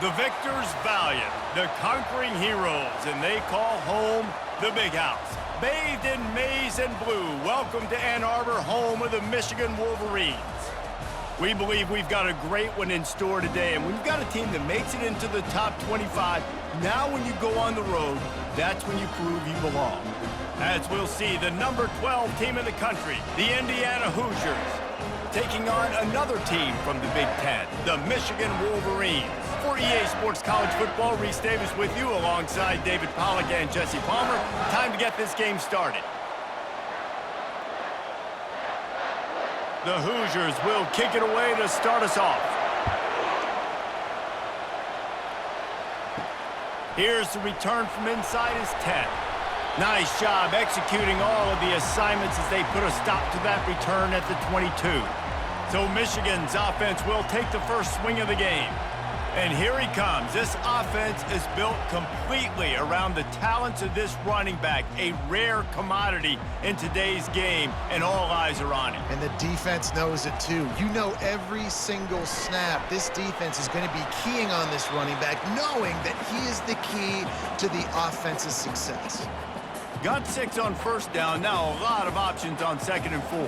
The victors valiant, the conquering heroes, and they call home the Big House. Bathed in maize and blue, welcome to Ann Arbor, home of the Michigan Wolverines. We believe we've got a great one in store today, and we've got a team that makes it into the top 25. Now when you go on the road, that's when you prove you belong. As we'll see, the number 12 team in the country, the Indiana Hoosiers, taking on another team from the Big Ten, the Michigan Wolverines. For EA Sports College Football, Reese Davis with you alongside David Pollack and Jesse Palmer. Time to get this game started. The Hoosiers will kick it away to start us off. Here's the return from inside his 10. Nice job executing all of the assignments as they put a stop to that return at the 22. So Michigan's offense will take the first swing of the game. And here he comes. This offense is built completely around the talents of this running back, a rare commodity in today's game, and all eyes are on him. And the defense knows it too. You know every single snap, this defense is going to be keying on this running back, knowing that he is the key to the offense's success. Got 6 on first down. Now a lot of options on 2nd and 4.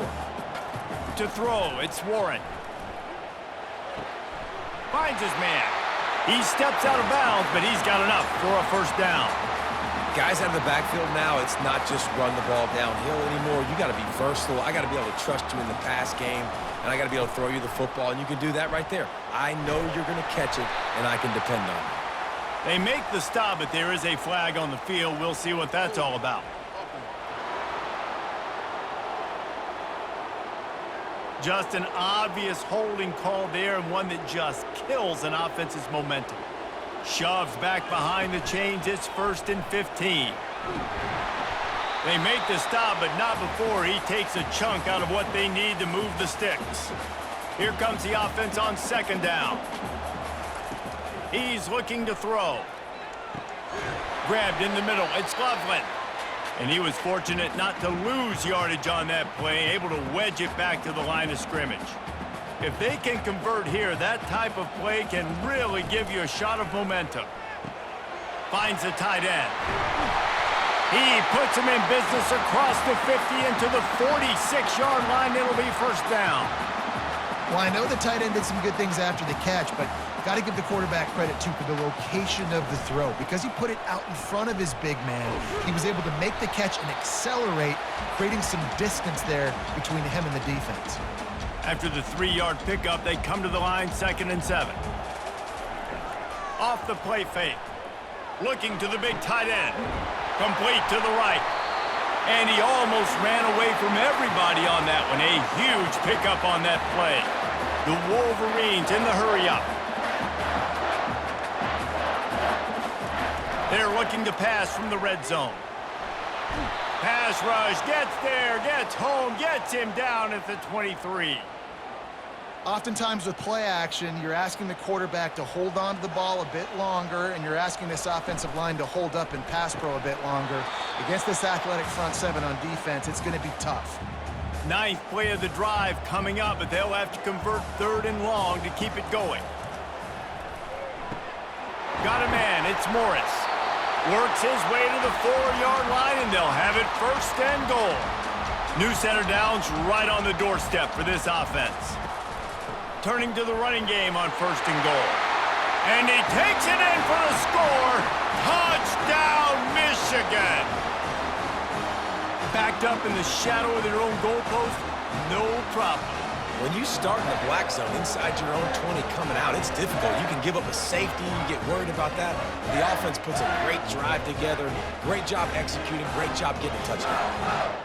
To throw, it's Warren. Finds his man. He steps out of bounds, but he's got enough for a first down. Guys out of the backfield now, it's not just run the ball downhill anymore. You got to be versatile. I got to be able to trust you in the pass game, and I got to be able to throw you the football, and you can do that right there. I know you're going to catch it, and I can depend on it. They make the stop, but there is a flag on the field. We'll see what that's all about. Just an obvious holding call there, and one that just kills an offense's momentum. Shoves back behind the chains. It's 1st and 15. They make the stop, but not before he takes a chunk out of what they need to move the sticks. Here comes the offense on 2nd down. He's looking to throw. Grabbed in the middle. It's Loveland. And he was fortunate not to lose yardage on that play, able to wedge it back to the line of scrimmage. If they can convert here, that type of play can really give you a shot of momentum. Finds the tight end. He puts him in business across the 50 into the 46-yard line. It'll be first down. Well, I know the tight end did some good things after the catch, but got to give the quarterback credit, too, for the location of the throw. Because he put it out in front of his big man, he was able to make the catch and accelerate, creating some distance there between him and the defense. After the 3-yard pickup, they come to the line, 2nd and 7. Off the play fake. Looking to the big tight end. Complete to the right. And he almost ran away from everybody on that one. A huge pickup on that play. The Wolverines in the hurry-up. They're looking to pass from the red zone. Pass rush, gets there, gets home, gets him down at the 23. Oftentimes with play action, you're asking the quarterback to hold on to the ball a bit longer, and you're asking this offensive line to hold up and pass pro a bit longer. Against this athletic front 7 on defense, it's going to be tough. 9th play of the drive coming up, but they'll have to convert 3rd and long to keep it going. Got a man, it's Morris. Works his way to the 4-yard line, and they'll have it 1st and goal. New center downs right on the doorstep for this offense. Turning to the running game on 1st and goal. And he takes it in for the score. Touchdown, Michigan! Backed up in the shadow of their own goalpost, no problem. When you start in the black zone inside your own 20 coming out, it's difficult. You can give up a safety. You get worried about that. The offense puts a great drive together. Great job executing. Great job getting a touchdown.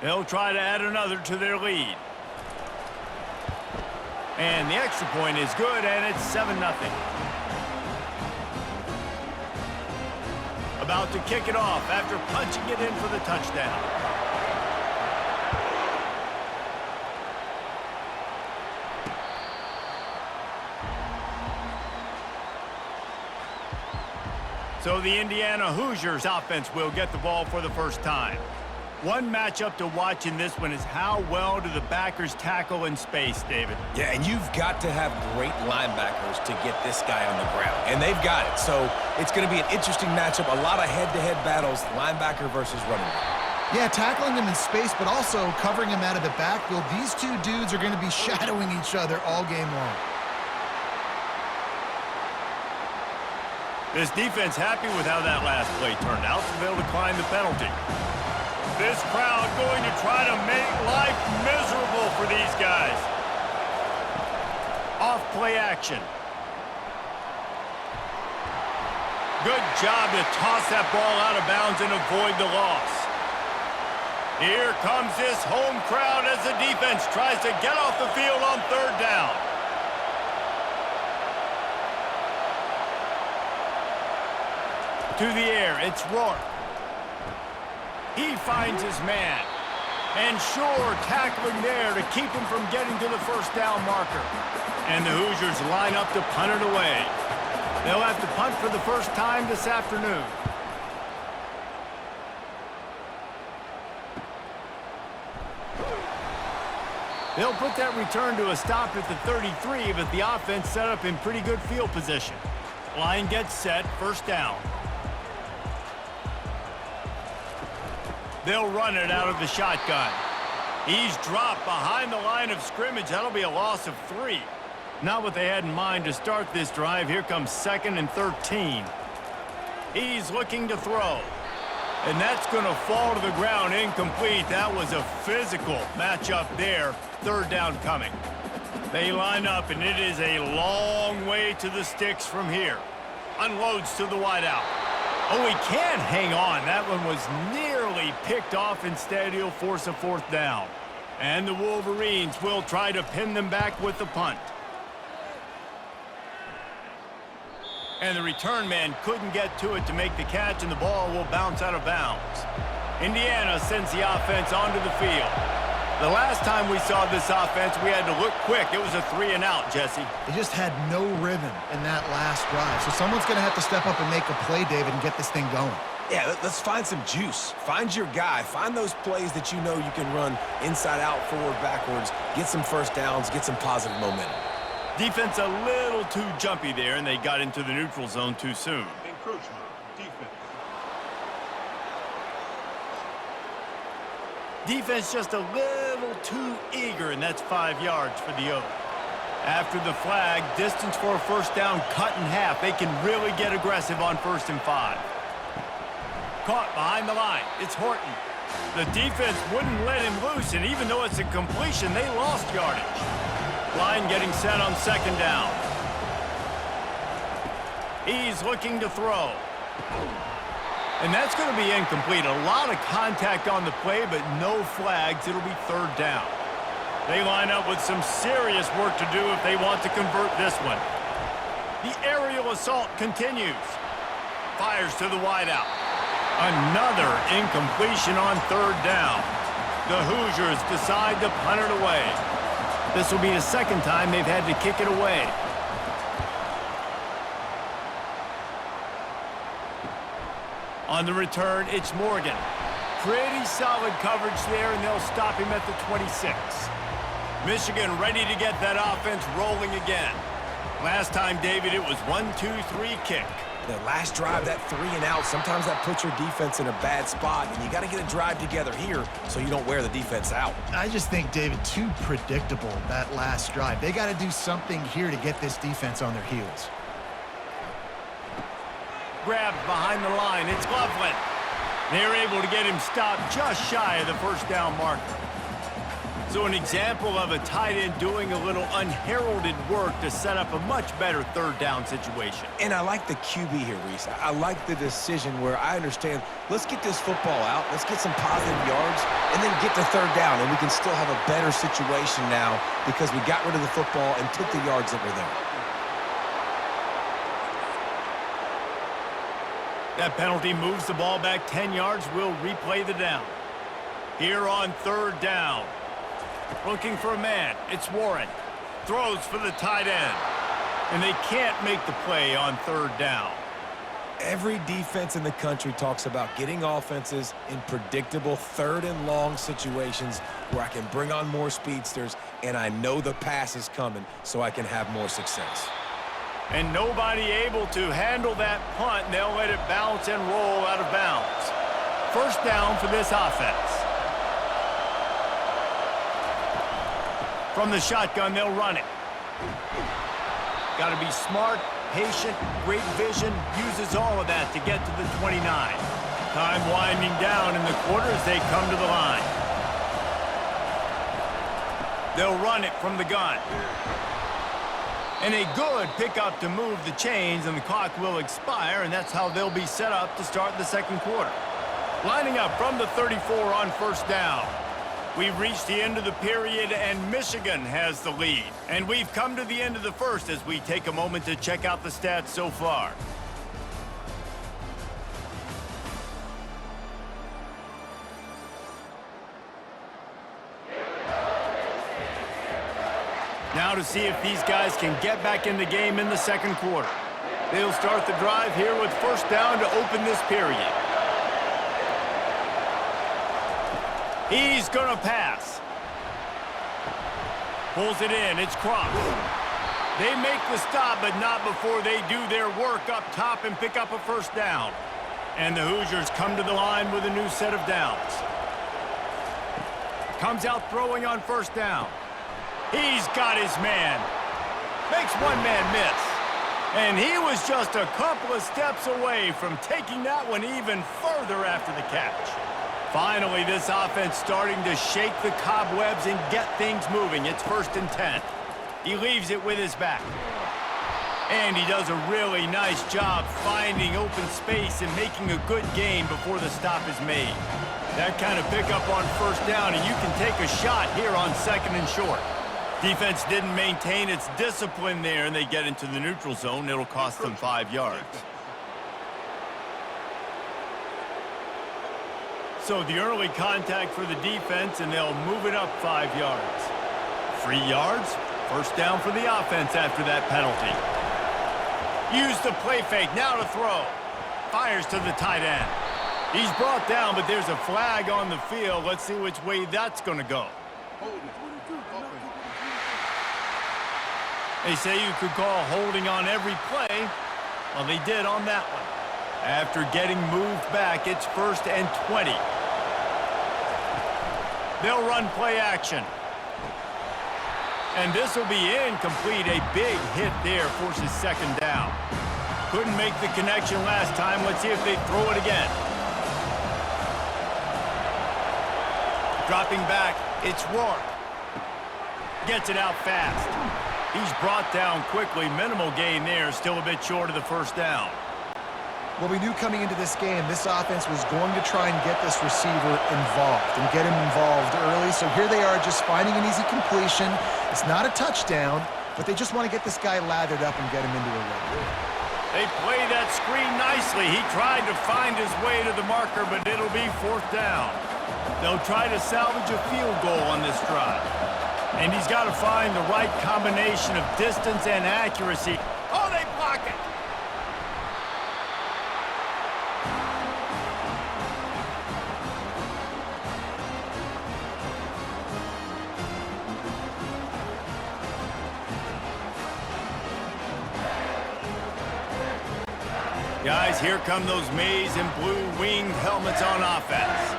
They'll try to add another to their lead. And the extra point is good, and it's 7-0. About to kick it off after punching it in for the touchdown. So the Indiana Hoosiers offense will get the ball for the first time. One matchup to watch in this one is how well do the backers tackle in space, David. Yeah, and you've got to have great linebackers to get this guy on the ground, and they've got it. So it's going to be an interesting matchup, a lot of head-to-head battles, linebacker versus running back. Yeah, tackling him in space, but also covering him out of the backfield. These two dudes are going to be shadowing each other all game long. This defense happy with how that last play turned out, so they'll decline the penalty. This crowd going to try to make life miserable for these guys. Off play action. Good job to toss that ball out of bounds and avoid the loss. Here comes this home crowd as the defense tries to get off the field on third down. To the air, it's Rourke. He finds his man. And sure, tackling there to keep him from getting to the first down marker. And the Hoosiers line up to punt it away. They'll have to punt for the first time this afternoon. They'll put that return to a stop at the 33, but the offense set up in pretty good field position. Line gets set, first down. They'll run it out of the shotgun. He's dropped behind the line of scrimmage. That'll be a loss of 3. Not what they had in mind to start this drive. Here comes 2nd and 13. He's looking to throw. And that's going to fall to the ground incomplete. That was a physical matchup there. Third down coming. They line up, and it is a long way to the sticks from here. Unloads to the wideout. Oh, he can hang on. That one was nearly picked off. Instead, he'll force a fourth down. And the Wolverines will try to pin them back with the punt. And the return man couldn't get to it to make the catch, and the ball will bounce out of bounds. Indiana sends the offense onto the field. The last time we saw this offense, we had to look quick. It was a 3-and-out, Jesse. They just had no rhythm in that last drive. So someone's going to have to step up and make a play, David, and get this thing going. Yeah, let's find some juice. Find your guy. Find those plays that you know you can run inside out, forward, backwards, get some first downs, get some positive momentum. Defense a little too jumpy there, and they got into the neutral zone too soon. Encroachment, defense. Defense just a little too eager, and that's 5 yards for the O. After the flag, distance for a first down cut in half. They can really get aggressive on 1st and 5. Caught behind the line. It's Horton. The defense wouldn't let him loose, and even though it's a completion, they lost yardage. Line getting set on 2nd down. He's looking to throw. And that's going to be incomplete. A lot of contact on the play, but no flags. It'll be 3rd down. They line up with some serious work to do if they want to convert this one. The aerial assault continues. Fires to the wideout. Another incompletion on 3rd down. The Hoosiers decide to punt it away. This will be the 2nd time they've had to kick it away. On the return, it's Morgan. Pretty solid coverage there, and they'll stop him at the 26. Michigan ready to get that offense rolling again. Last time, David, it was 1-2-3 kick. The last drive, that 3-and-out, sometimes that puts your defense in a bad spot, and you got to get a drive together here so you don't wear the defense out. I just think, David, too predictable, that last drive. They got to do something here to get this defense on their heels. Grabbed behind the line. It's Loveland. They're able to get him stopped just shy of the first down marker. So an example of a tight end doing a little unheralded work to set up a much better 3rd down situation. And I like the QB here, Reese. I like the decision where I understand, let's get this football out, let's get some positive yards, and then get to 3rd down, and we can still have a better situation now because we got rid of the football and took the yards that were there. That penalty moves the ball back 10 yards. We'll replay the down. Here on 3rd down. Looking for a man. It's Warren. Throws for the tight end. And they can't make the play on 3rd down. Every defense in the country talks about getting offenses in predictable third and long situations where I can bring on more speedsters and I know the pass is coming so I can have more success. And nobody able to handle that punt, and they'll let it bounce and roll out of bounds. First down for this offense. From the shotgun, they'll run it. Got to be smart, patient, great vision, uses all of that to get to the 29. Time winding down in the quarter as they come to the line. They'll run it from the gun. And a good pickup to move the chains, and the clock will expire, and that's how they'll be set up to start the second quarter. Lining up from the 34 on first down. We've reached the end of the period, and Michigan has the lead. And we've come to the end of the first as we take a moment to check out the stats so far. Now to see if these guys can get back in the game in the second quarter. They'll start the drive here with first down to open this period. He's going to pass. Pulls it in. It's Crump. They make the stop, but not before they do their work up top and pick up a first down. And the Hoosiers come to the line with a new set of downs. Comes out throwing on first down. He's got his man. Makes one man miss. And he was just a couple of steps away from taking that one even further after the catch. Finally, this offense starting to shake the cobwebs and get things moving. It's 1st and 10. He leaves it with his back. And he does a really nice job finding open space and making a good gain before the stop is made. That kind of pickup on first down, and you can take a shot here on 2nd and short. Defense didn't maintain its discipline there, and they get into the neutral zone. It'll cost them 5 yards. So the early contact for the defense, and they'll move it up 5 yards. 3 yards, first down for the offense after that penalty. Use the play fake, now to throw. Fires to the tight end. He's brought down, but there's a flag on the field. Let's see which way that's going to go. They say you could call holding on every play. Well, they did on that one. After getting moved back, it's 1st and 20. They'll run play action. And this will be incomplete. A big hit there forces 2nd down. Couldn't make the connection last time. Let's see if they throw it again. Dropping back, it's Rourke. Gets it out fast. He's brought down quickly. Minimal gain there. Still a bit short of the first down. Well, we knew coming into this game, this offense was going to try and get this receiver involved and get him involved early. So here they are just finding an easy completion. It's not a touchdown, but they just want to get this guy lathered up and get him into a run. They play that screen nicely. He tried to find his way to the marker, but it'll be 4th down. They'll try to salvage a field goal on this drive. And he's got to find the right combination of distance and accuracy. Oh, they block it! Guys, here come those maize and blue winged helmets on offense.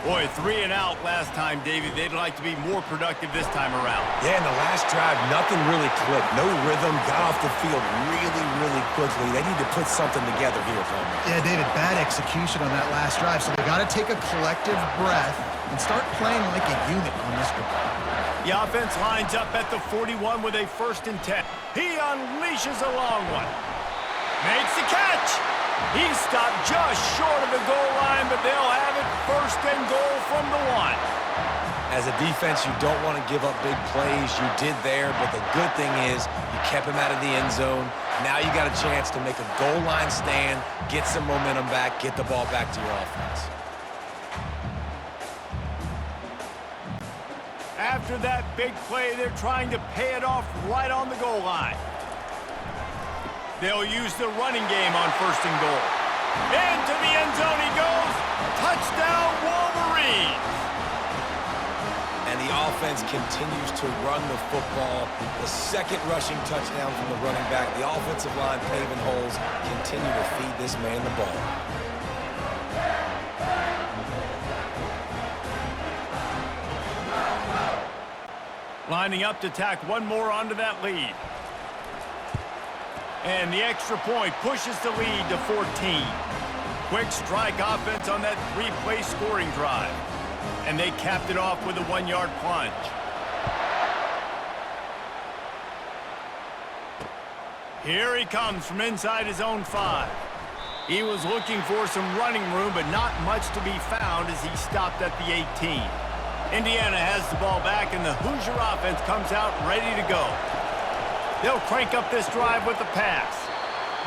Boy, 3 and out last time, Davey. They'd like to be more productive this time around. Yeah, in the last drive, nothing really clicked. No rhythm, got off the field really quickly. They need to put something together here, Coleman. Yeah, David, bad execution on that last drive, so they got to take a collective breath and start playing like a unit on this one. The offense lines up at the 41 with a 1st and 10. He unleashes a long one. Makes the catch. He's stopped just short of the goal line, but they'll have it 1st and goal from the 1. As a defense, you don't want to give up big plays. You did there, but the good thing is you kept him out of the end zone. Now you got a chance to make a goal line stand, get some momentum back, get the ball back to your offense. After that big play, they're trying to pay it off right on the goal line. They'll use the running game on 1st and goal. Into the end zone he goes. Touchdown, Wolverines. And the offense continues to run the football. The second rushing touchdown from the running back. The offensive line paving holes. Continue to feed this man the ball. Lining up to tack one more onto that lead. And the extra point pushes the lead to 14. Quick strike offense on that three-play scoring drive. And they capped it off with a one-yard plunge. Here he comes from inside his own 5. He was looking for some running room, but not much to be found as he stopped at the 18. Indiana has the ball back, and the Hoosier offense comes out ready to go. They'll crank up this drive with the pass.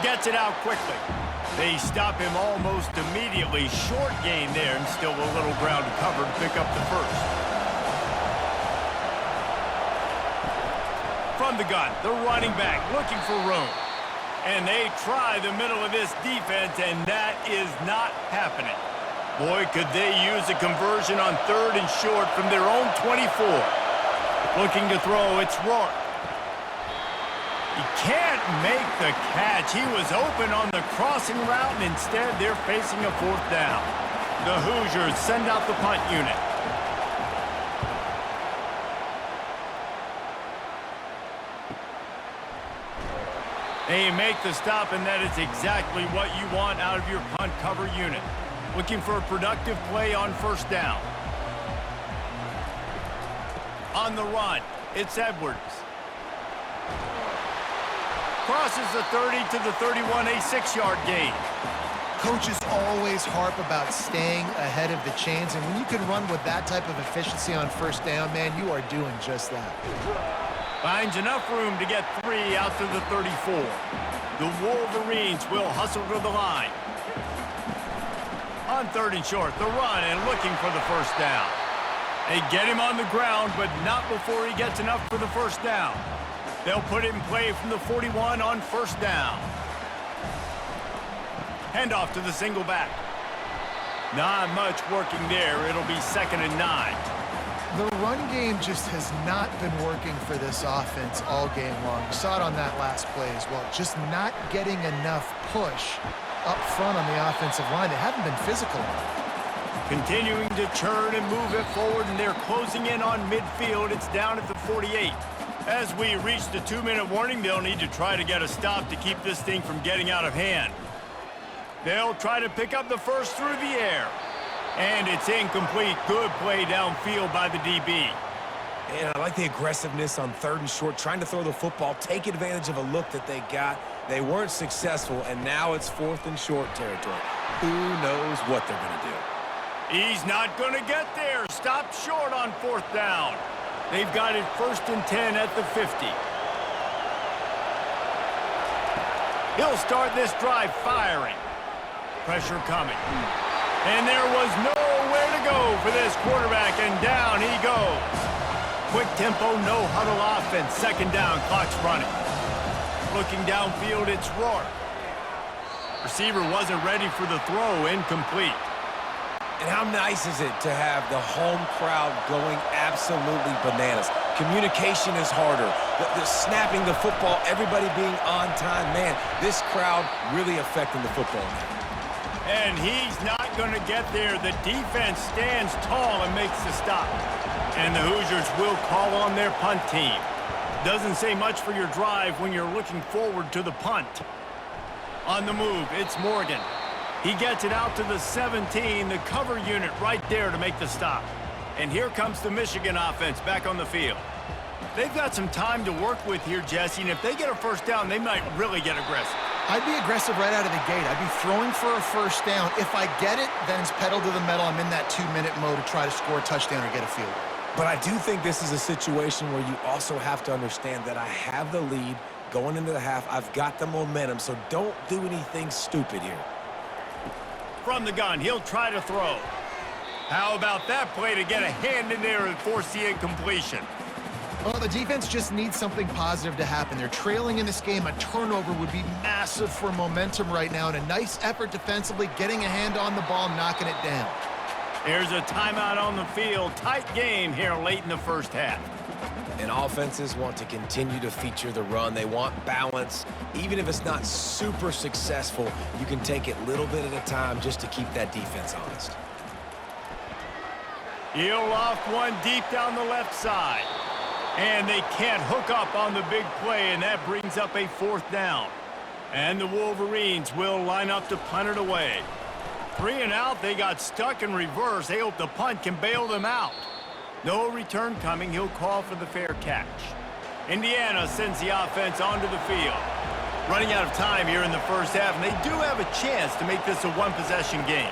Gets it out quickly. They stop him almost immediately. Short gain there, and still a little ground to cover to pick up the first. From the gun, the running back looking for room. And they try the middle of this defense, and that is not happening. Boy, could they use a conversion on 3rd and short from their own 24. Looking to throw, it's Rourke. He can't make the catch. He was open on the crossing route, and instead they're facing a 4th down. The Hoosiers send out the punt unit. They make the stop, and that is exactly what you want out of your punt cover unit. Looking for a productive play on 1st down. On the run, it's Edwards. Crosses the 30 to the 31, a 6-yard gain. Coaches always harp about staying ahead of the chains, and when you can run with that type of efficiency on 1st down, man, you are doing just that. Finds enough room to get 3 out to the 34. The Wolverines will hustle to the line. On 3rd and short, the run and looking for the 1st down. They get him on the ground, but not before he gets enough for the 1st down. They'll put it in play from the 41 on 1st down. Handoff to the single back. Not much working there. It'll be 2nd and 9. The run game just has not been working for this offense all game long. You saw it on that last play as well. Just not getting enough push up front on the offensive line. They haven't been physical enough. Continuing to churn and move it forward, and they're closing in on midfield. It's down at the 48. As we reach the 2-minute warning, they'll need to try to get a stop to keep this thing from getting out of hand. They'll try to pick up the first through the air. And it's incomplete. Good play downfield by the DB. And I like the aggressiveness on 3rd and short, trying to throw the football, take advantage of a look that they got. They weren't successful, and now it's 4th and short territory. Who knows what they're going to do? He's not going to get there. Stopped short on 4th down. They've got it 1st and 10 at the 50. He'll start this drive firing. Pressure coming. And there was nowhere to go for this quarterback, and down he goes. Quick tempo, no huddle offense. 2nd down, clock's running. Looking downfield, it's Rourke. Receiver wasn't ready for the throw, incomplete. And how nice is it to have the home crowd going absolutely bananas? Communication is harder. The snapping the football, everybody being on time. Man, this crowd really affecting the football game. And he's not going to get there. The defense stands tall and makes the stop. And the Hoosiers will call on their punt team. Doesn't say much for your drive when you're looking forward to the punt. On the move, it's Morgan. He gets it out to the 17, the cover unit right there to make the stop. And here comes the Michigan offense back on the field. They've got some time to work with here, Jesse, and if they get a 1st down, they might really get aggressive. I'd be aggressive right out of the gate. I'd be throwing for a 1st down. If I get it, then it's pedal to the metal. I'm in that 2-minute mode to try to score a touchdown or get a field goal. But I do think this is a situation where you also have to understand that I have the lead going into the half. I've got the momentum, so don't do anything stupid here. From the gun, he'll try to throw. How about that play to get a hand in there and force the incompletion? Well, the defense just needs something positive to happen. They're trailing in this game. A turnover would be massive for momentum right now, and a nice effort defensively, getting a hand on the ball, knocking it down. Here's a timeout on the field. Tight game here late in the first half. And offenses want to continue to feature the run. They want balance. Even if it's not super successful, you can take it a little bit at a time just to keep that defense honest. He'll loft one deep down the left side. And they can't hook up on the big play, and that brings up a 4th down. And the Wolverines will line up to punt it away. 3 and out, they got stuck in reverse. They hope the punt can bail them out. No return coming. He'll call for the fair catch. Indiana sends the offense onto the field. Running out of time here in the first half, and they do have a chance to make this a one-possession game.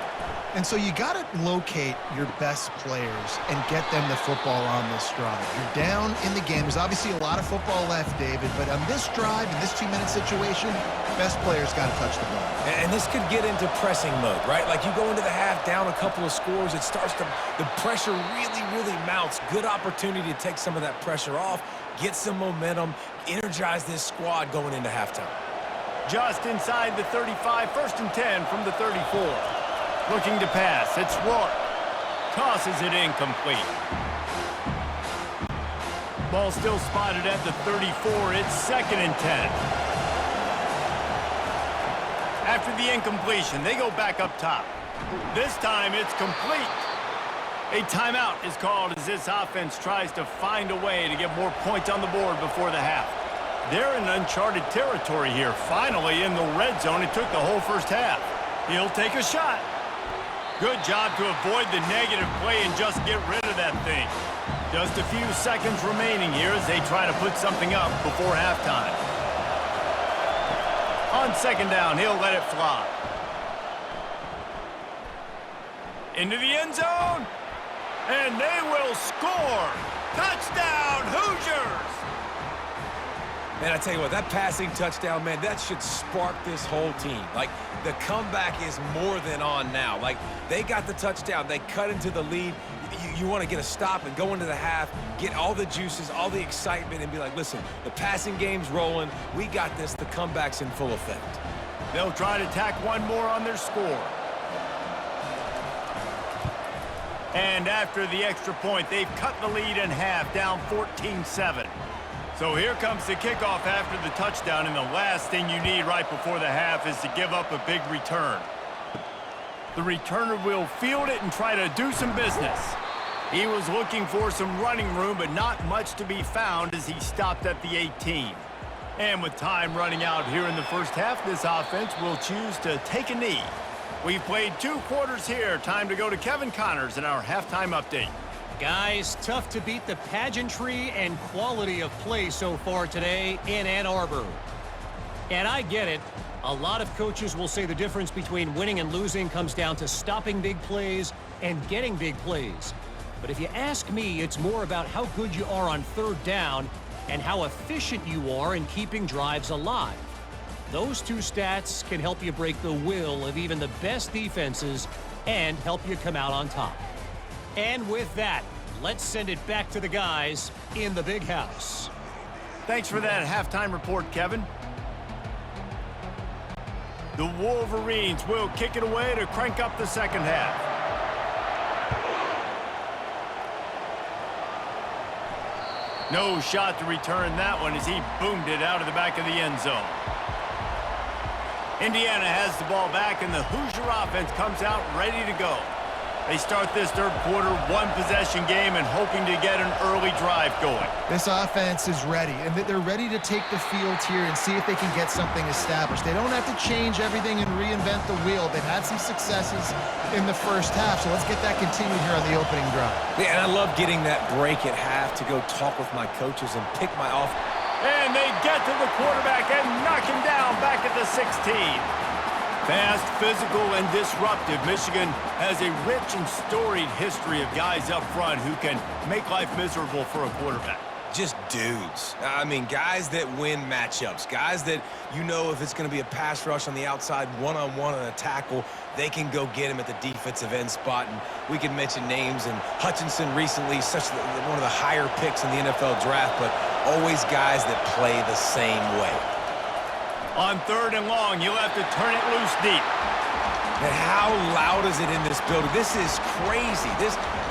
And so you got to locate your best players and get them the football on this drive. You're down in the game. There's obviously a lot of football left, David, but on this drive, in this 2-minute situation, best players got to touch the ball. And this could get into pressing mode, right? Like you go into the half down a couple of scores, it starts to, the pressure really mounts. Good opportunity to take some of that pressure off, get some momentum, energize this squad going into halftime. Just inside the 35, 1st and 10 from the 34. Looking to pass, it's Rourke. Tosses it incomplete. Ball still spotted at the 34, it's 2nd and 10. After the incompletion, they go back up top. This time it's complete. A timeout is called as this offense tries to find a way to get more points on the board before the half. They're in uncharted territory here. Finally in the red zone, it took the whole first half. He'll take a shot. Good job to avoid the negative play and just get rid of that thing. Just a few seconds remaining here as they try to put something up before halftime. On 2nd down, he'll let it fly. Into the end zone, and they will score. Touchdown, Hoosiers! Man, I tell you what, that passing touchdown, man, that should spark this whole team. Like, the comeback is more than on now. Like, they got the touchdown. They cut into the lead. You want to get a stop and go into the half, get all the juices, all the excitement, and be like, listen, the passing game's rolling. We got this. The comeback's in full effect. They'll try to tack one more on their score. And after the extra point, they've cut the lead in half, down 14-7. So here comes the kickoff after the touchdown, and the last thing you need right before the half is to give up a big return. The returner will field it and try to do some business. He was looking for some running room, but not much to be found as he stopped at the 18. And with time running out here in the first half, this offense will choose to take a knee. We've played 2 quarters here. Time to go to Kevin Connors in our halftime update. Guys, tough to beat the pageantry and quality of play so far today in Ann Arbor. And I get it. A lot of coaches will say the difference between winning and losing comes down to stopping big plays and getting big plays. But if you ask me, it's more about how good you are on 3rd down and how efficient you are in keeping drives alive. Those 2 stats can help you break the will of even the best defenses and help you come out on top. And with that, let's send it back to the guys in the big house. Thanks for that halftime report, Kevin. The Wolverines will kick it away to crank up the second half. No shot to return that one as he boomed it out of the back of the end zone. Indiana has the ball back, and the Hoosier offense comes out ready to go. They start this 3rd quarter one-possession game and hoping to get an early drive going. This offense is ready, and they're ready to take the field here and see if they can get something established. They don't have to change everything and reinvent the wheel. They've had some successes in the first half, so let's get that continued here on the opening drive. Yeah, and I love getting that break at half to go talk with my coaches and pick my off. And they get to the quarterback and knock him down back at the 16. Fast, physical, and disruptive, Michigan has a rich and storied history of guys up front who can make life miserable for a quarterback. just dudes. I mean, guys that win matchups, guys that you know if it's going to be a pass rush on the outside, one-on-one on a tackle, they can go get him at the defensive end spot. And we can mention names, and Hutchinson recently, one of the higher picks in the NFL draft, but always guys that play the same way. On 3rd and long, you'll have to turn it loose deep. And how loud is it in this building? This is crazy.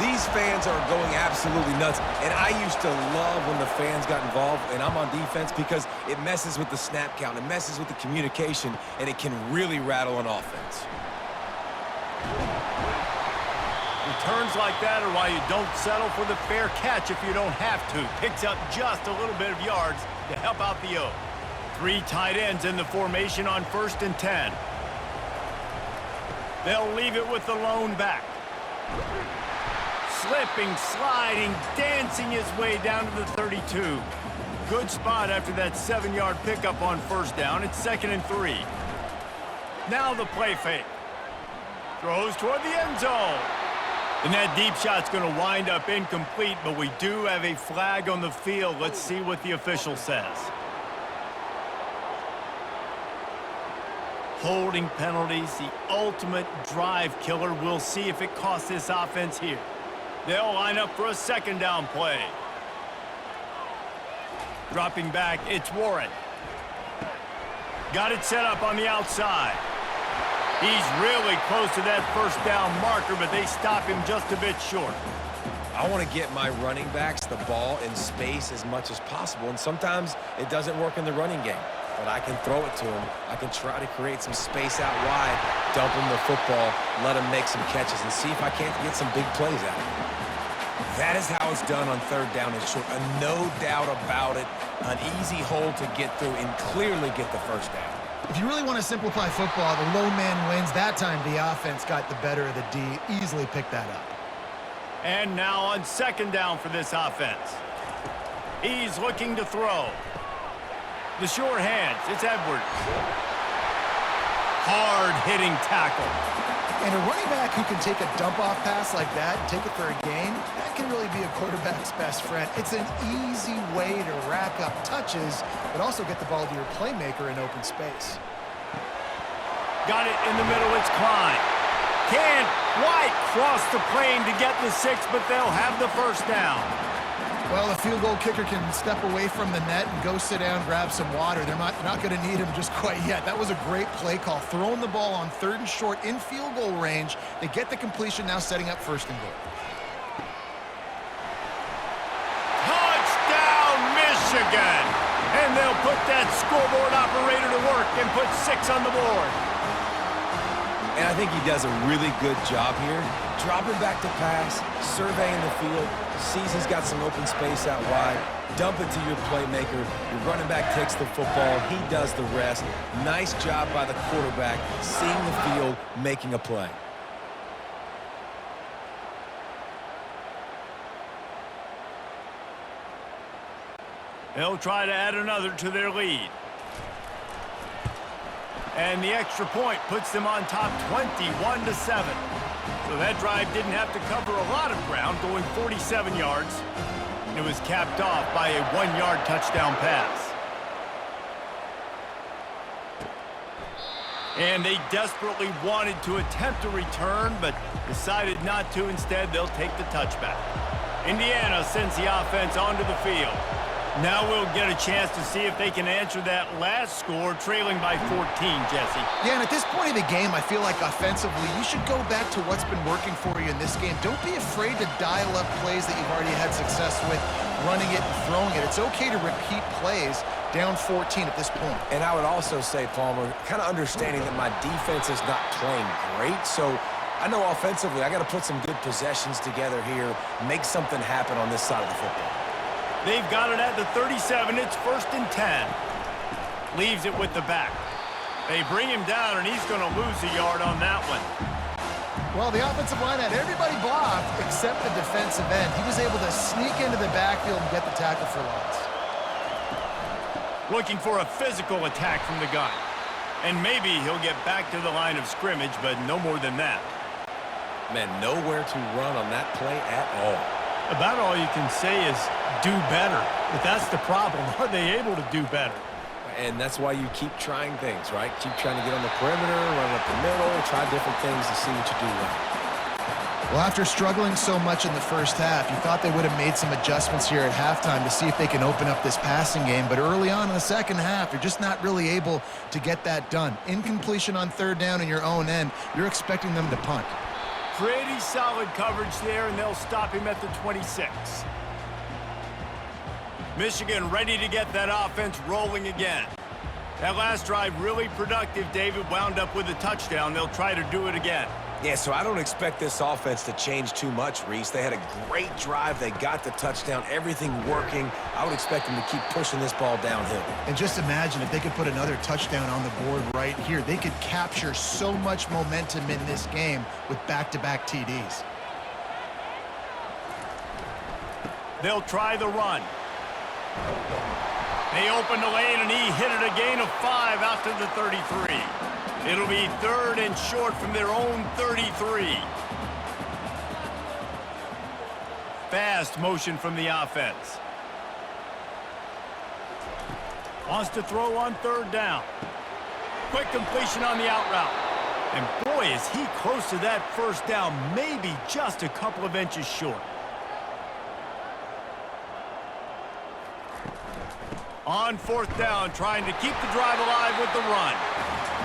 These fans are going absolutely nuts. And I used to love when the fans got involved, and I'm on defense, because it messes with the snap count, it messes with the communication, and it can really rattle an offense. Returns like that are why you don't settle for the fair catch if you don't have to. Picks up just a little bit of yards to help out the O. 3 tight ends in the formation on 1st and 10. They'll leave it with the lone back. Slipping, sliding, dancing his way down to the 32. Good spot after that 7-yard pickup on 1st down. It's 2nd and 3. Now the play fake. Throws toward the end zone. And that deep shot's going to wind up incomplete, but we do have a flag on the field. Let's see what the official says. Holding penalties, the ultimate drive killer. We'll see if it costs this offense here. They'll line up for a 2nd down play. Dropping back, it's Warren. Got it set up on the outside. He's really close to that 1st down marker, but they stop him just a bit short. I want to get my running backs the ball in space as much as possible, and sometimes it doesn't work in the running game. But I can throw it to him. I can try to create some space out wide, dump him the football, let him make some catches, and see if I can't get some big plays out of him. That is how it's done on 3rd down and short. No doubt about it. An easy hole to get through and clearly get the 1st down. If you really want to simplify football, the low man wins. That time the offense got the better of the D. Easily picked that up. And now on 2nd down for this offense. He's looking to throw. The sure hands, it's Edwards. Hard-hitting tackle. And a running back who can take a dump-off pass like that and take it for a gain, that can really be a quarterback's best friend. It's an easy way to rack up touches, but also get the ball to your playmaker in open space. Got it in the middle, it's Klein. Can't quite cross the plane to get the 6, but they'll have the 1st down. Well, a field goal kicker can step away from the net and go sit down, grab some water. They're not going to need him just quite yet. That was a great play call. Throwing the ball on 3rd and short in field goal range. They get the completion, now setting up 1st and goal. Touchdown, Michigan! And they'll put that scoreboard operator to work and put 6 on the board. And I think he does a really good job here. Dropping back to pass, surveying the field, sees he's got some open space out wide, dump it to your playmaker, your running back takes the football, he does the rest. Nice job by the quarterback, seeing the field, making a play. They'll try to add another to their lead. And the extra point puts them on top 21-7. So that drive didn't have to cover a lot of ground, going 47 yards. It was capped off by a 1-yard touchdown pass. And they desperately wanted to attempt a return, but decided not to. Instead, they'll take the touchback. Indiana sends the offense onto the field. Now we'll get a chance to see if they can answer that last score, trailing by 14, Jesse. Yeah, and at this point of the game, I feel like offensively, you should go back to what's been working for you in this game. Don't be afraid to dial up plays that you've already had success with, running it and throwing it. It's okay to repeat plays down 14 at this point. And I would also say, Palmer, kind of understanding that my defense is not playing great, so I know offensively I got to put some good possessions together here, make something happen on this side of the football. They've got it at the 37. It's 1st and 10. Leaves it with the back. They bring him down, and he's going to lose a yard on that one. Well, the offensive line had everybody blocked except the defensive end. He was able to sneak into the backfield and get the tackle for loss. Looking for a physical attack from the gun. And maybe he'll get back to the line of scrimmage, but no more than that. Man, nowhere to run on that play at all. About all you can say is do better. But that's the problem. Are they able to do better? And that's why you keep trying things, right? Keep trying to get on the perimeter, run up the middle, try different things to see what you do well. Well, after struggling so much in the first half, you thought they would have made some adjustments here at halftime to see if they can open up this passing game. But early on in the second half, you're just not really able to get that done. Incompletion on third down in your own end, you're expecting them to punt. Pretty solid coverage there, and they'll stop him at the 26. Michigan ready to get that offense rolling again. That last drive really productive. David wound up with a touchdown. They'll try to do it again. Yeah, so I don't expect this offense to change too much, Reese. They had a great drive. They got the touchdown, everything working. I would expect them to keep pushing this ball downhill. And just imagine if they could put another touchdown on the board right here. They could capture so much momentum in this game with back-to-back TDs. They'll try the run. They open the lane, and he hit it a gain of 5 out to the 33. It'll be 3rd and short from their own 33. Fast motion from the offense. Wants to throw on 3rd down. Quick completion on the out route. And boy, is he close to that first down, maybe just a couple of inches short. On 4th down, trying to keep the drive alive with the run.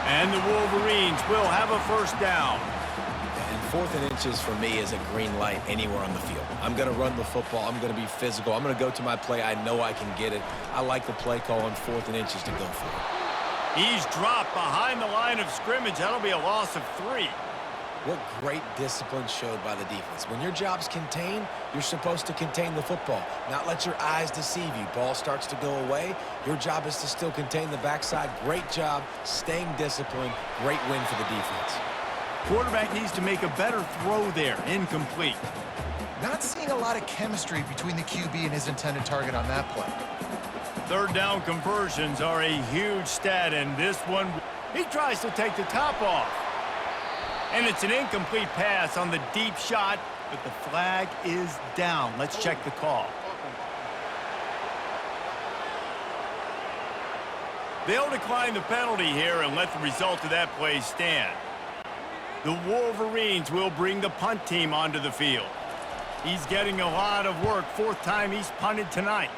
And the Wolverines will have a first down. And 4th and inches for me is a green light anywhere on the field. I'm going to run the football. I'm going to be physical. I'm going to go to my play. I know I can get it. I like the play call on 4th and inches to go for it. He's dropped behind the line of scrimmage. That'll be a loss of 3. What great discipline showed by the defense. When your job's contained, you're supposed to contain the football, not let your eyes deceive you. Ball starts to go away. Your job is to still contain the backside. Great job, staying disciplined. Great win for the defense. Quarterback needs to make a better throw there. Incomplete. Not seeing a lot of chemistry between the QB and his intended target on that play. 3rd down conversions are a huge stat, and this one, he tries to take the top off. And it's an incomplete pass on the deep shot, but the flag is down. Let's check the call. They'll decline the penalty here and let the result of that play stand. The Wolverines will bring the punt team onto the field. He's getting a lot of work. 4th time he's punted tonight.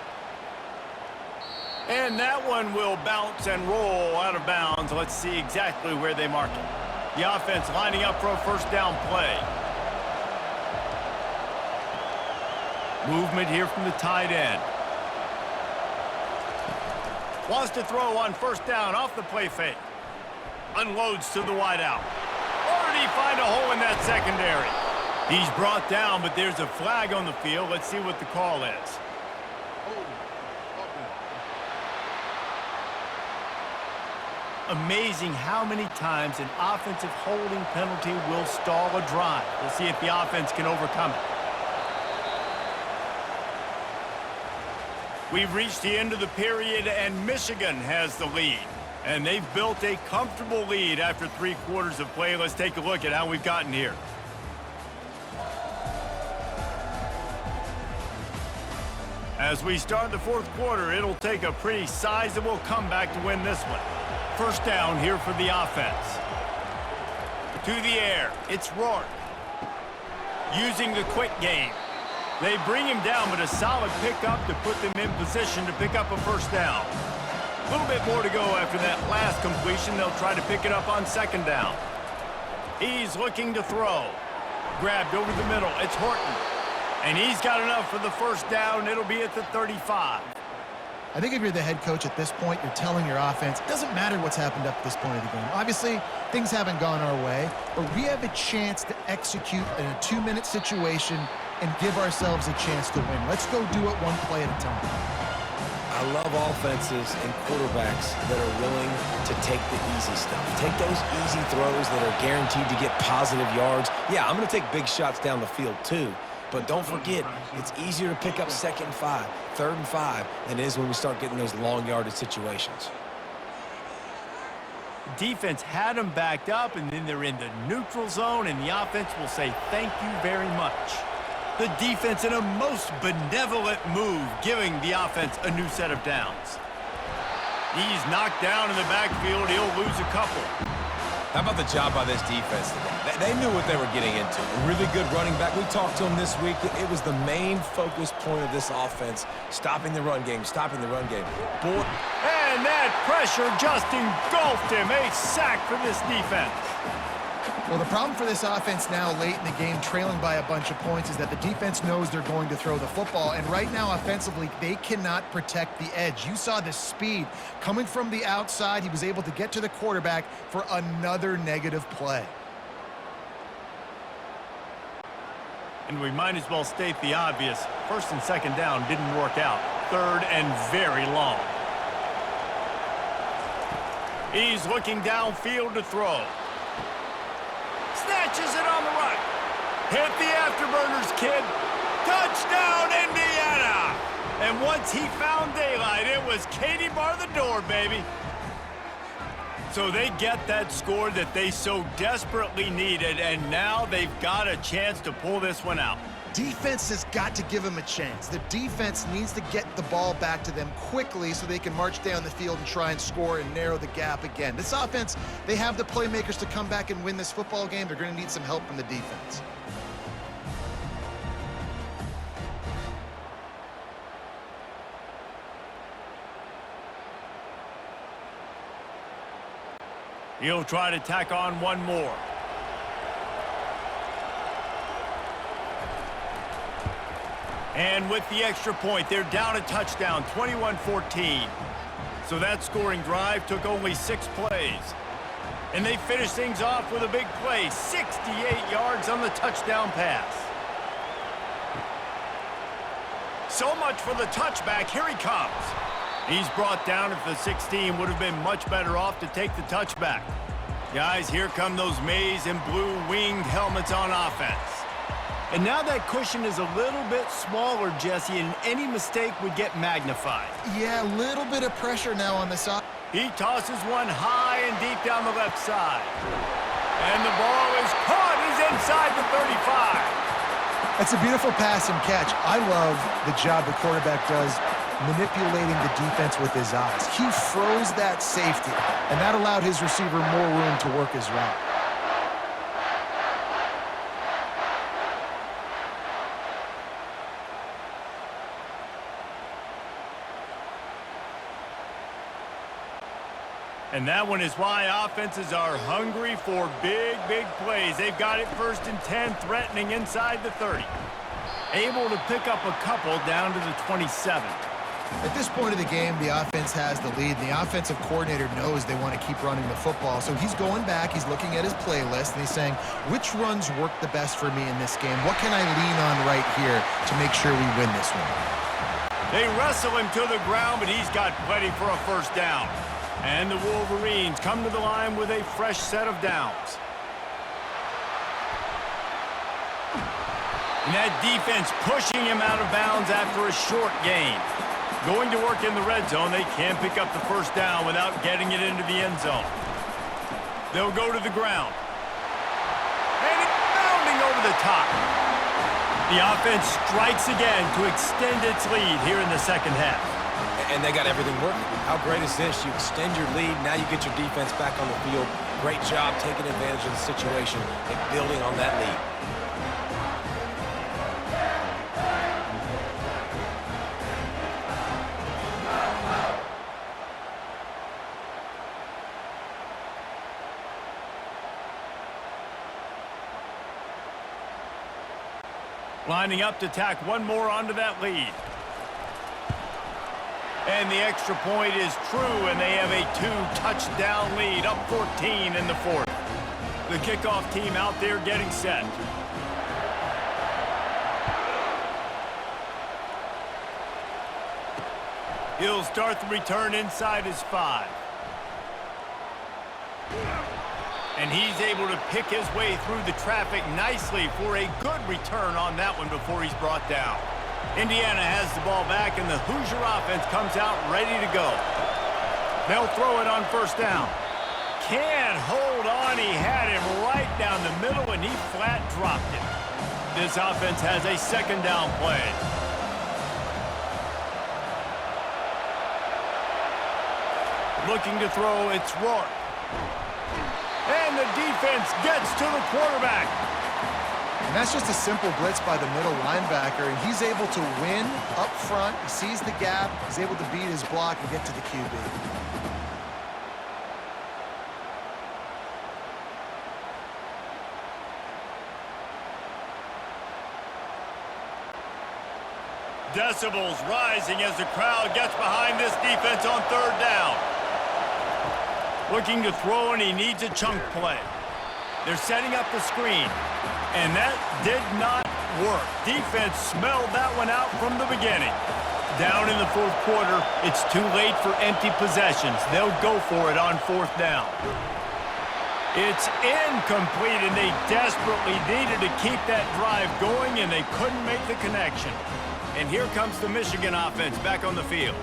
And that one will bounce and roll out of bounds. Let's see exactly where they mark it. The offense lining up for a first down play. Movement here from the tight end. Wants to throw on 1st down off the play fake. Unloads to the wideout. Or did he find a hole in that secondary? He's brought down, but there's a flag on the field. Let's see what the call is. Amazing how many times an offensive holding penalty will stall a drive. We'll see if the offense can overcome it. We've reached the end of the period, and Michigan has the lead. And they've built a comfortable lead after 3 quarters of play. Let's take a look at how we've gotten here. As we start the 4th quarter, it'll take a pretty sizable comeback to win this one. First down here for the offense. To the air, it's Rourke. Using the quick game. They bring him down, but a solid pickup to put them in position to pick up a first down. A little bit more to go after that last completion. They'll try to pick it up on 2nd down. He's looking to throw. Grabbed over the middle. It's Horton. And he's got enough for the first down. It'll be at the 35. I think if you're the head coach at this point, you're telling your offense, it doesn't matter what's happened up to this point of the game. Obviously, things haven't gone our way, but we have a chance to execute in a 2-minute situation and give ourselves a chance to win. Let's go do it one play at a time. I love offenses and quarterbacks that are willing to take the easy stuff. Take those easy throws that are guaranteed to get positive yards. Yeah, I'm going to take big shots down the field too. But don't forget, it's easier to pick up 2nd and 5, 3rd and 5 than it is when we start getting those long yardage situations. Defense had them backed up, and then they're in the neutral zone, and the offense will say thank you very much. The defense in a most benevolent move, giving the offense a new set of downs. He's knocked down in the backfield. He'll lose a couple. How about the job by this defense today? They knew what they were getting into. A really good running back. We talked to him this week. It was the main focus point of this offense, stopping the run game, stopping the run game. Boy. And that pressure just engulfed him. A sack for this defense. Well, the problem for this offense now late in the game, trailing by a bunch of points, is that the defense knows they're going to throw the football. And right now, offensively, they cannot protect the edge. You saw the speed coming from the outside. He was able to get to the quarterback for another negative play. And we might as well state the obvious. First and second down didn't work out. Third and very long. He's looking downfield to throw. Snatches it on the right. Hit the afterburners, kid. Touchdown, Indiana! And once he found daylight, it was Katie bar the door, baby. So they get that score that they so desperately needed, and now they've got a chance to pull this one out. Defense has got to give them a chance. The defense needs to get the ball back to them quickly so they can march down the field and try and score and narrow the gap again. This offense, they have the playmakers to come back and win this football game. They're going to need some help from the defense. He'll try to tack on one more. And with the extra point, they're down a touchdown, 21-14. So that scoring drive took only 6 plays. And they finished things off with a big play, 68 yards on the touchdown pass. So much for the touchback. Here he comes. He's brought down at the 16. Would have been much better off to take the touchback. Guys, here come those maize and blue winged helmets on offense. And now that cushion is a little bit smaller, Jesse, and any mistake would get magnified. Yeah, a little bit of pressure now on the side. He tosses one high and deep down the left side. And the ball is caught. He's inside the 35. That's a beautiful pass and catch. I love the job the quarterback does manipulating the defense with his eyes. He froze that safety, and that allowed his receiver more room to work his route. And that one is why offenses are hungry for big, big plays. They've got it 1st and 10, threatening inside the 30. Able to pick up a couple down to the 27. At this point of the game, the offense has the lead, and the offensive coordinator knows they want to keep running the football. So he's going back, he's looking at his playlist, and he's saying, which runs work the best for me in this game? What can I lean on right here to make sure we win this one? They wrestle him to the ground, but he's got plenty for a first down. And the Wolverines come to the line with a fresh set of downs. And that defense pushing him out of bounds after a short gain. Going to work in the red zone, they can't pick up the first down without getting it into the end zone. They'll go to the ground. And it's bounding over the top. The offense strikes again to extend its lead here in the second half. And they got everything working. How great is this? You extend your lead, now you get your defense back on the field. Great job taking advantage of the situation and building on that lead. Lining up to tack one more onto that lead. And the extra point is true, and they have a 2-touchdown lead, up 14 in the 4th. The kickoff team out there getting set. He'll start the return inside his 5. And he's able to pick his way through the traffic nicely for a good return on that one before he's brought down. Indiana has the ball back, and the Hoosier offense comes out ready to go. They'll throw it on first down. Can't hold on. He had him right down the middle, and he flat dropped it. This offense has a second down play. Looking to throw, it's Rourke. And the defense gets to the quarterback. And that's just a simple blitz by the middle linebacker, and he's able to win up front. He sees the gap, he's able to beat his block and get to the QB. Decibels rising as the crowd gets behind this defense on third down. Looking to throw, and he needs a chunk play. They're setting up the screen, and that did not work. Defense smelled that one out from the beginning. Down in the fourth quarter, it's too late for empty possessions. They'll go for it on fourth down. It's incomplete, and they desperately needed to keep that drive going, and they couldn't make the connection. And here comes the Michigan offense back on the field.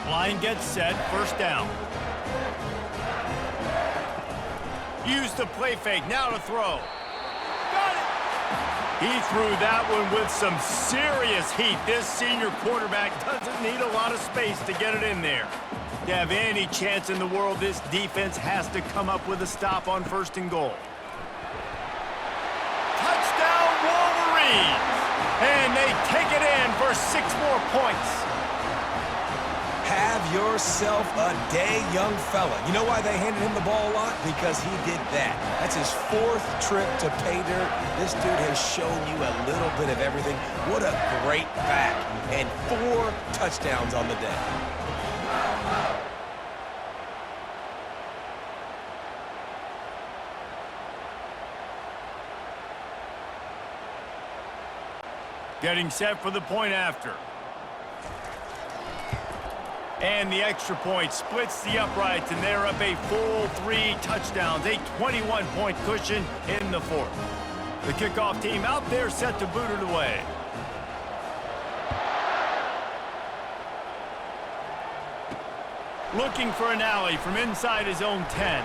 Line gets set, first down. Use the play fake, now to throw. Got it! He threw that one with some serious heat. This senior quarterback doesn't need a lot of space to get it in there. To have any chance in the world, this defense has to come up with a stop on first and goal. Touchdown, Wolverines! And they take it in for 6 more points. Have yourself a day, young fella. You know why they handed him the ball a lot? Because he did that. That's his 4th trip to pay dirt. This dude has shown you a little bit of everything. What a great back. And 4 touchdowns on the day. Getting set for the point after. And the extra point splits the uprights, and they're up a full 3 touchdowns, a 21-point cushion in the fourth. The kickoff team out there set to boot it away. Looking for an alley from inside his own 10.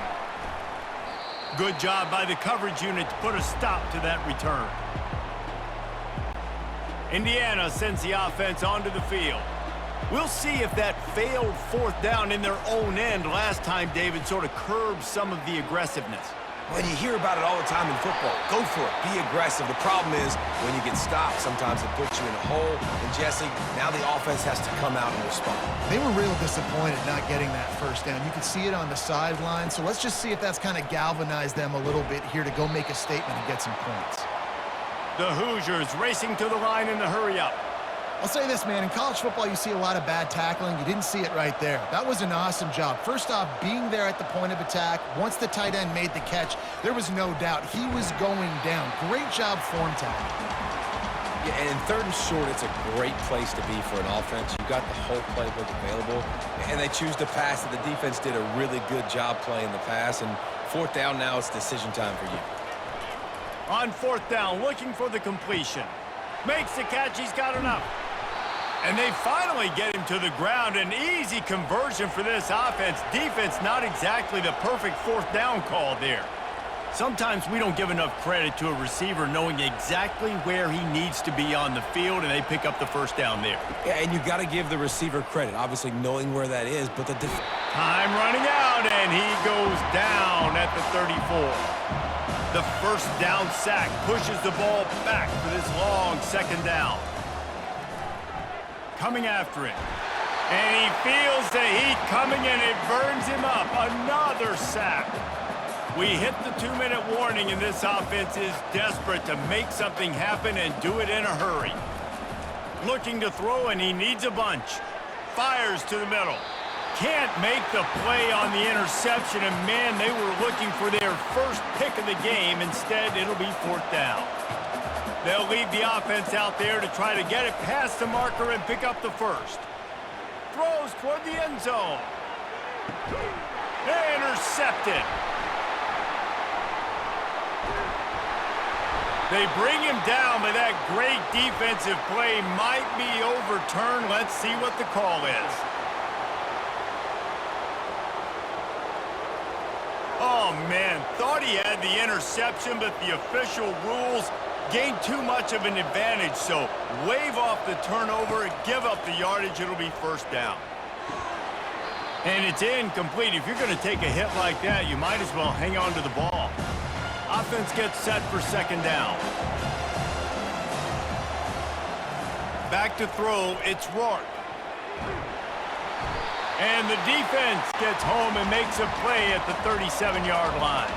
Good job by the coverage unit to put a stop to that return. Indiana sends the offense onto the field. We'll see if that failed fourth down in their own end last time, David, sort of curbed some of the aggressiveness. Well, you hear about it all the time in football. Go for it. Be aggressive. The problem is when you get stopped, sometimes it puts you in a hole. And, Jesse, now the offense has to come out and respond. They were real disappointed not getting that first down. You could see it on the sideline. So let's just see if that's kind of galvanized them a little bit here to go make a statement and get some points. The Hoosiers racing to the line in the hurry-up. I'll say this, man. In college football, you see a lot of bad tackling. You didn't see it right there. That was an awesome job. First off, being there at the point of attack. Once the tight end made the catch, there was no doubt he was going down. Great job form tackling. Yeah, and in 3rd and short, it's a great place to be for an offense. You've got the whole playbook available, and they choose to pass it. The defense did a really good job playing the pass, and 4th down now, it's decision time for you. On 4th down, looking for the completion. Makes the catch, he's got enough. And they finally get him to the ground. An easy conversion for this offense. Defense, not exactly the perfect 4th down call there. Sometimes we don't give enough credit to a receiver knowing exactly where he needs to be on the field, and they pick up the first down there. Yeah, and you got to give the receiver credit, obviously knowing where that is, but the time running out, and he goes down at the 34. The first down sack pushes the ball back for this long 2nd down. Coming after it. And he feels the heat coming, and it burns him up. Another sack. We hit the 2-minute warning, and this offense is desperate to make something happen and do it in a hurry. Looking to throw, and he needs a bunch. Fires to the middle. Can't make the play on the interception, and man, they were looking for their first pick of the game. Instead, it'll be 4th down. They'll leave the offense out there to try to get it past the marker and pick up the first. Throws toward the end zone. Intercepted. They bring him down, but that great defensive play might be overturned. Let's see what the call is. Oh, man, thought he had the interception, but the official rules gained too much of an advantage, so wave off the turnover and give up the yardage. It'll be first down. And it's incomplete. If you're going to take a hit like that, you might as well hang on to the ball. Offense gets set for second down. Back to throw, it's Rourke. And the defense gets home and makes a play at the 37-yard line.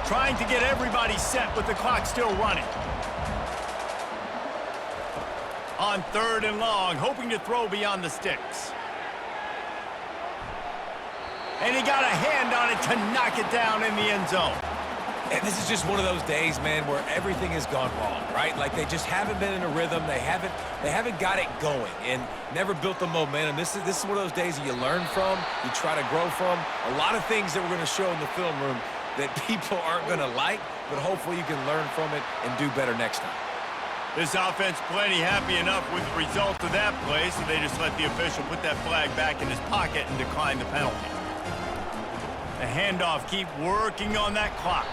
Trying to get everybody set with the clock still running. On third and long, hoping to throw beyond the sticks. And he got a hand on it to knock it down in the end zone. And this is just one of those days, man, where everything has gone wrong, right? Like they just haven't been in a rhythm. They haven't got it going and never built the momentum. This is one of those days that you learn from, you try to grow from. A lot of things that we're going to show in the film room that people aren't going to like, but hopefully you can learn from it and do better next time. This offense plenty happy enough with the result of that play, so they just let the official put that flag back in his pocket and decline the penalty. The handoff, keep working on that clock.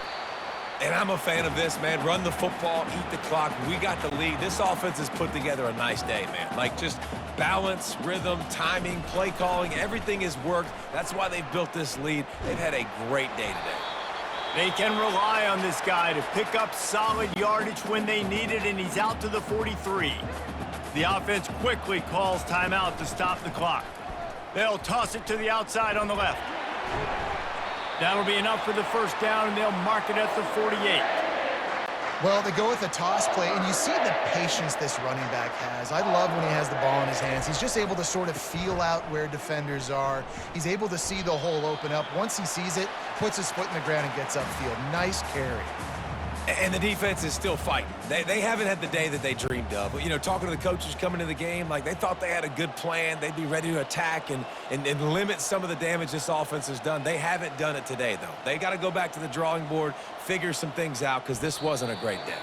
And I'm a fan of this, man. Run the football, eat the clock. We got the lead. This offense has put together a nice day, man. Like just balance, rhythm, timing, play calling, everything has worked. That's why they've built this lead. They've had a great day today. They can rely on this guy to pick up solid yardage when they need it, and he's out to the 43. The offense quickly calls timeout to stop the clock. They'll toss it to the outside on the left. That'll be enough for the first down, and they'll mark it at the 48. Well, they go with a toss play, and you see the patience this running back has. I love when he has the ball in his hands. He's just able to sort of feel out where defenders are. He's able to see the hole open up. Once he sees it, puts his foot in the ground and gets upfield. Nice carry. And the defense is still fighting. They haven't had the day that they dreamed of. But, you know, talking to the coaches coming into the game, like they thought they had a good plan. They'd be ready to attack and limit some of the damage this offense has done. They haven't done it today, though. They got to go back to the drawing board, figure some things out, because this wasn't a great day.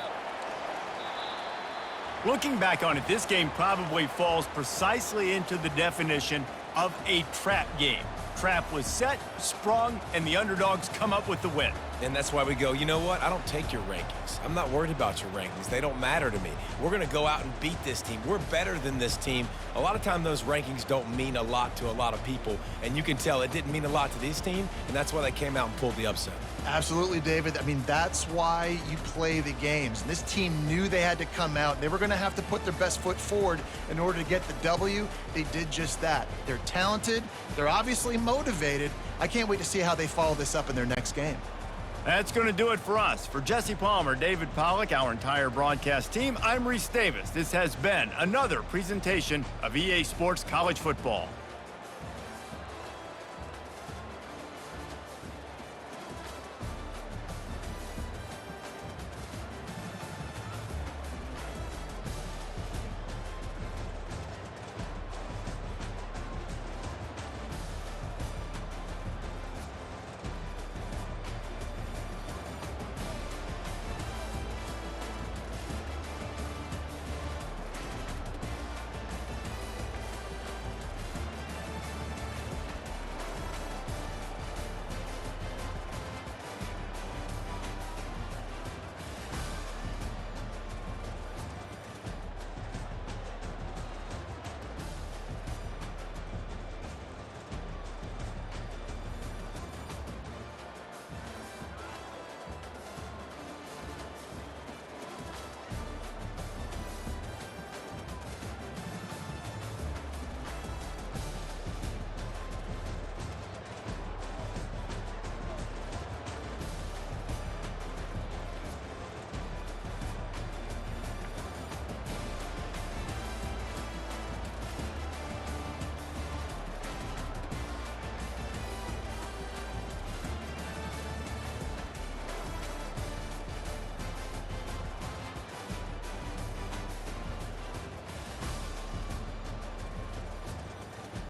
Looking back on it, this game probably falls precisely into the definition of a trap game. Trap was set, sprung, and the underdogs come up with the win. And that's why we go, you know what? I don't take your rankings. I'm not worried about your rankings. They don't matter to me. We're going to go out and beat this team. We're better than this team. A lot of time those rankings don't mean a lot to a lot of people, and you can tell it didn't mean a lot to this team, and that's why they came out and pulled the upset. Absolutely, David. I mean, that's why you play the games. And this team knew they had to come out. They were going to have to put their best foot forward in order to get the W. They did just that. They're talented. They're obviously motivated. I can't wait to see how they follow this up in their next game. That's going to do it for us. For Jesse Palmer, David Pollack, our entire broadcast team, I'm Reese Davis. This has been another presentation of EA Sports College Football.